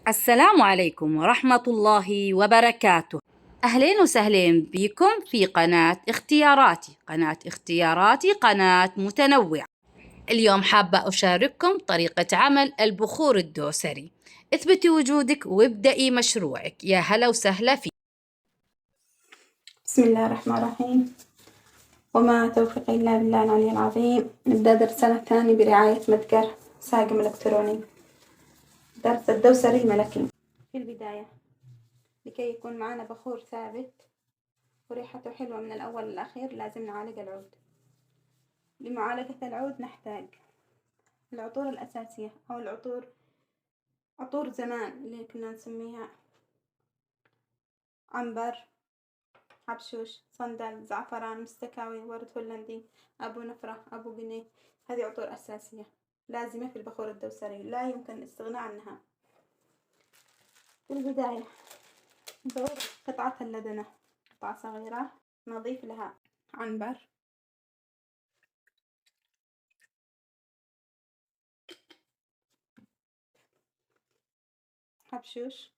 السلام عليكم ورحمة الله وبركاته. أهلين وسهلين بكم في قناة اختياراتي، قناة متنوعة. اليوم حابة أشارككم طريقة عمل البخور الدوسري. اثبتي وجودك وابدأي مشروعك. يا هلا وسهلا فيك. بسم الله الرحمن الرحيم، وما توفيقي إلا بالله العلي العظيم. نبدأ درسنا الثاني برعاية متجر ساقم إلكتروني. درس الدوسري الملكي. في البداية لكي يكون معنا بخور ثابت وريحته حلوة من الأول للأخير لازم نعالج العود. لمعالجة العود نحتاج العطور الأساسية أو عطور زمان اللي كنا نسميها عنبر، حبشوش، صندل، زعفران، مستكاوي، ورد هولندي، أبو نفرة، أبو جنيه. هذه عطور أساسية لازمة في البخور الدوسري لا يمكن الاستغناء عنها. في البداية نضع قطعة اللبنة، قطعة صغيرة، نضيف لها عنبر، حبشوش،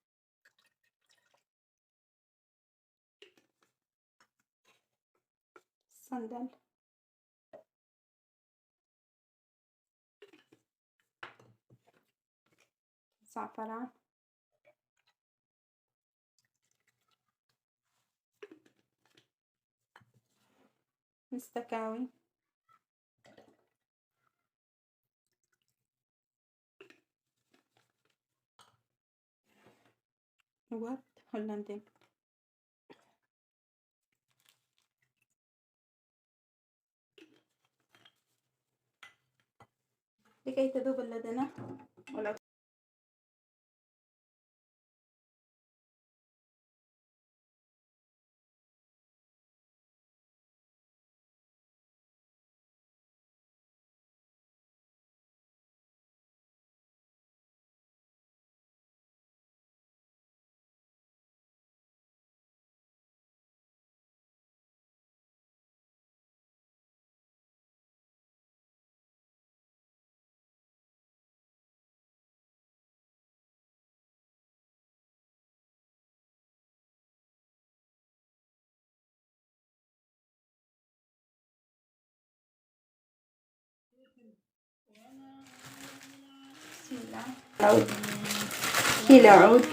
صندل، زعفران، مستكاوي، ورد هولندي. لكي تذوب اللبنة والعطور بسم الله. كيلو عود،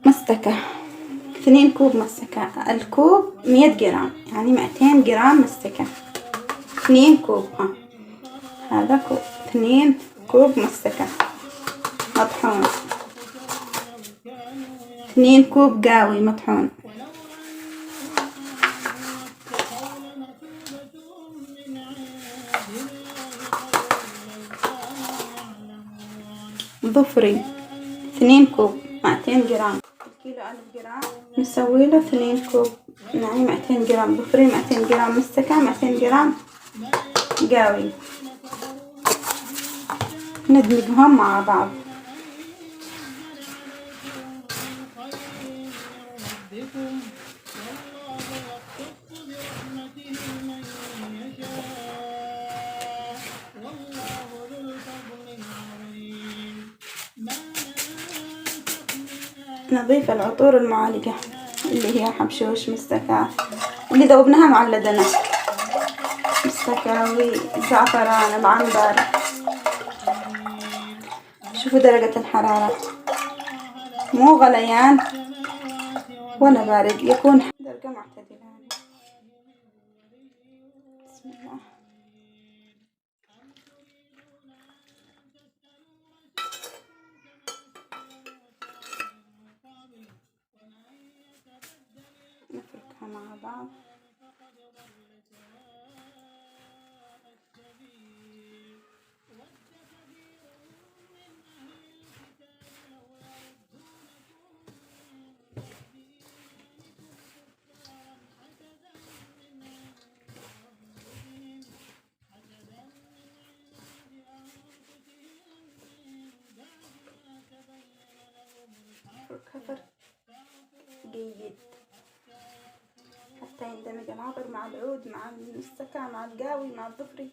مستكة 2 كوب مستكة. الكوب 100 جرام، يعني 200 جرام مستكة. 2 كوب هذا كوب. 2 كوب مستكة مطحون. 2 كوب قاوي مطحون. ظفري 2 كوب 200 جرام. الكيلو 1000 جرام نسوي له 2 كوب، يعني 200 جرام ظفري، 200 جرام مستكة، 200 جرام قاوي. ندمجهم مع بعض. نضيف العطور المعالجة اللي هي حبشوش، مستكة اللي ذوبناها مع اللبنة، مستكاوي، زعفران، العنبر. شوفوا درجة الحرارة، مو غليان ولا بارد، يكون درجة معتدلة. بسم الله. نفركها مع بعض. نتركها فرك جيد حتى يندمج العطر مع العود مع المستكع مع القاوي مع الظفري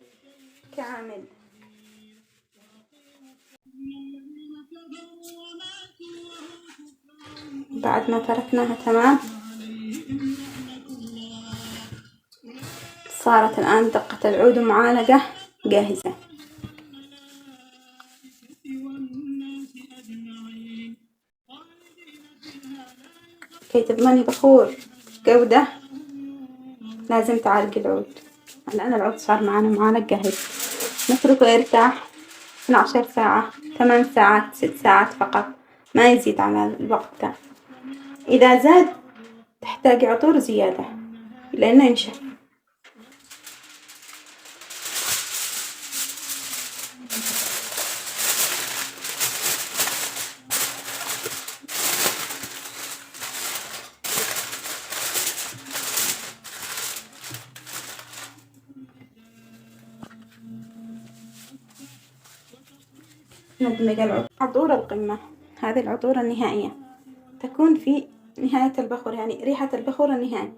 كامل. بعد ما تركناها تمام صارت الآن دقة العود ومعالقة جاهزة. كي تضمني بخور جودة لازم تعالقي العود. الآن العود صار معنا معالق جاهز، نتركه يرتاح من 10 ساعة 8 ساعات 6 ساعات فقط، ما يزيد على الوقت ده. إذا زاد تحتاج عطور زيادة لأنه ينشف. ندمج العطور. عطور القمة هذه العطور النهائية تكون في نهاية البخور، يعني ريحة البخور النهائي.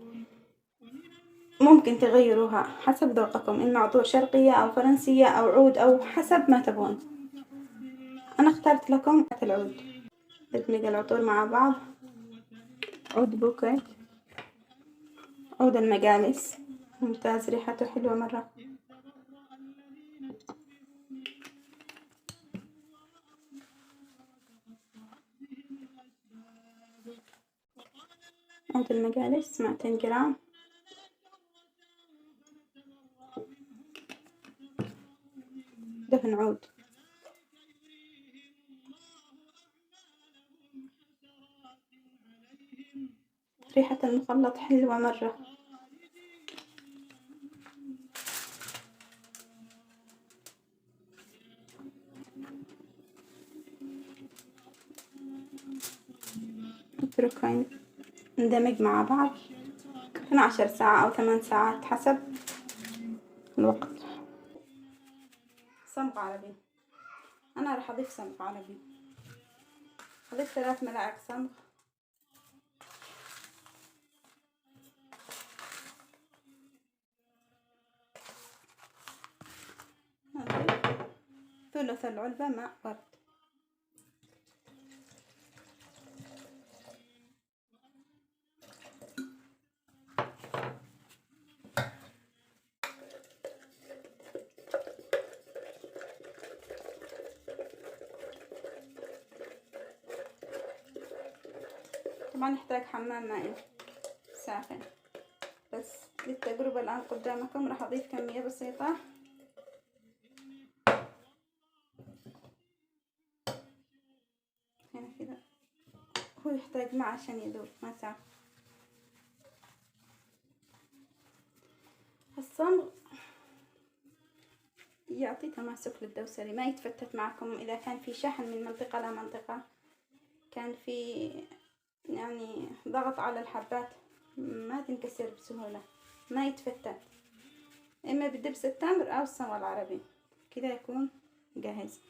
ممكن تغيروها حسب ذوقكم، إما عطور شرقية أو فرنسية أو عود أو حسب ما تبون. أنا اخترت لكم العود. ندمج العطور مع بعض. عود بوكيت، عود المجالس ممتاز ريحته حلوة مرة. عود المجالس 200 جرام. دهن عود. ريحة المخلط حلوة مرة. نتركه يندمج مع بعض 12 ساعة أو 8 ساعات حسب الوقت. صمغ عربي، أنا راح أضيف صمغ عربي. أضيف 3 ملاعق صمغ. أضيف ثلث العلبة ماء ورد. طبعا نحتاج حمام مائي ساخن، بس للتجربة الآن قدامكم راح أضيف كمية بسيطة. هنا كذا هو يحتاج ماء عشان يذوب ما ساخن. الصمغ يعطي تماسك للدوسري، ما يتفتت معكم. إذا كان في شحن من منطقة لمنطقة، كان في يعني ضغط على الحبات، ما تنكسر بسهولة، ما يتفتت. إما بدبس التمر أو الصمغ العربي كذا يكون جاهز.